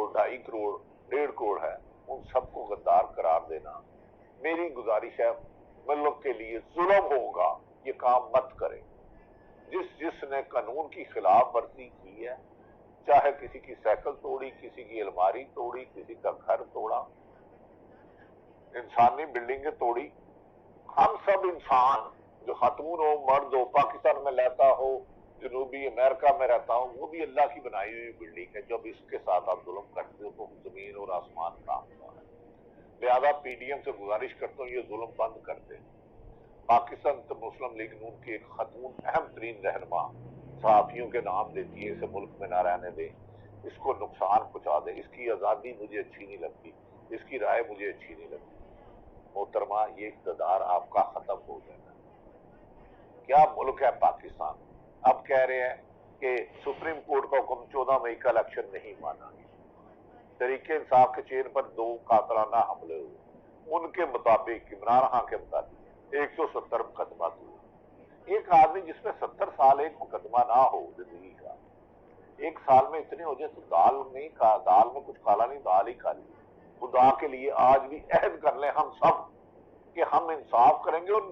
करोड़, 2.5 करोड़, 1.5 करोड़ है, उन सबको गद्दार करार देना मेरी गुजारिश है। मुल्क के लिए जुल्म होगा, ये काम मत करें। जिसने कानून की खिलाफ वर्जी की है, चाहे किसी की साइकिल तोड़ी, किसी की अलमारी तोड़ी, किसी का घर तोड़ा, इंसानी बिल्डिंगें तोड़ी, हम सब इंसान, जो खातून हो, मर्द हो, पाकिस्तान में रहता हो, जनूबी अमेरिका में रहता हो, वो भी अल्लाह की बनाई हुई बिल्डिंग है। जब इसके साथ आप जुल्म करते हो तो जमीन और आसमान कांपता है। लिहाजा पीडीएम से गुजारिश करता हूँ, ये जुल्म बंद कर दें। पाकिस्तान तो मुस्लिम लीग नून की एक खातून अहम तरीन रहनुमा सहाफियों के नाम देती है, इसे मुल्क में ना रहने दे, इसको नुकसान पहुंचा दे, इसकी आज़ादी मुझे अच्छी नहीं लगती, इसकी राय मुझे अच्छी नहीं लगती। मोहतरमा, ये इक़्तिदार आपका खत्म हो जाएगा। क्या मुल्क है पाकिस्तान। अब कह रहे हैं कि सुप्रीम कोर्ट का हुक्म 14 मई का इलेक्शन नहीं माना। तरीके इंसाफ के चेन पर 2 कातलाना हमले हुए, उनके मुताबिक, इमरान खान के मुताबिक 170 मुकदमा हुए। एक आदमी जिसमें 70 साल एक मुकदमा ना हो जिंदगी का, 1 साल में इतने हो जाए तो दाल में कुछ काला नहीं, दाल ही काली। खुदा के लिए आज भी अहद कर ले हम सब कि हम इंसाफ करेंगे और